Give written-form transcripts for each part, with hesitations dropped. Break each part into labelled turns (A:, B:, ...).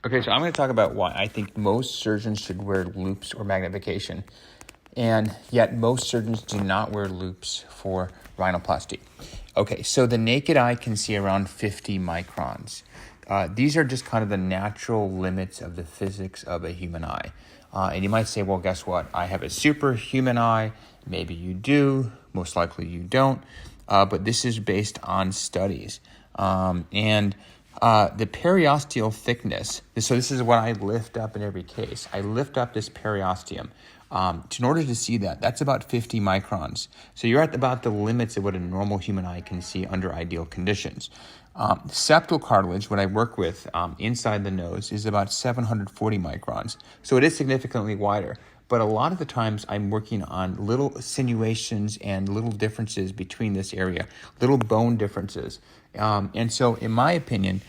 A: Okay, so I'm going to talk about why I think most surgeons should wear loupes or magnification, and yet most surgeons do not wear loupes for rhinoplasty. Okay, so the naked eye can see around 50 microns. These are just kind of the natural limits of the physics of a human eye. And you might say, well, guess what? I have a superhuman eye. Maybe you do. Most likely you don't. But this is based on studies. The periosteal thickness, so this is what I lift up in every case. I lift up this periosteum. In order to see that, that's about 50 microns. So you're at about the limits of what a normal human eye can see under ideal conditions. Septal cartilage, what I work with inside the nose, is about 740 microns. So it is significantly wider. But a lot of the times I'm working on little sinuations and little differences between this area, little bone differences. And so in my opinion,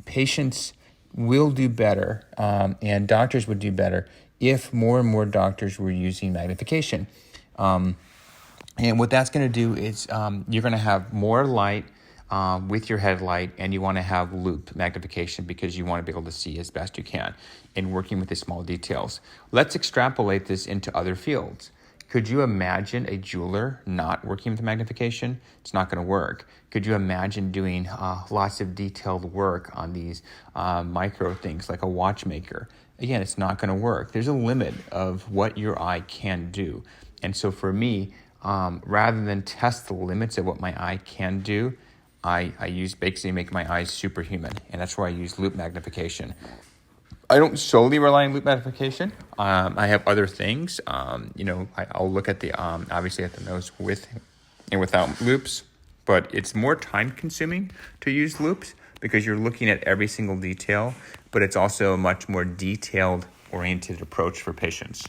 A: patients will do better and doctors would do better if more and more doctors were using magnification. And what that's going to do is you're going to have more light with your headlight, and you want to have loupe magnification because you want to be able to see as best you can in working with the small details. Let's extrapolate this into other fields. Could you imagine a jeweler not working with magnification? It's not going to work. Could you imagine doing lots of detailed work on these micro things like a watchmaker? Again, it's not going to work. There's a limit of what your eye can do. And so for me, rather than test the limits of what my eye can do, I use basically make my eyes superhuman, and that's where I use loupe magnification. I don't solely rely on loupe magnification. I have other things. I'll look at the obviously at the nose with and without loupes, but it's more time consuming to use loupes because you're looking at every single detail, but it's also a much more detailed oriented approach for patients.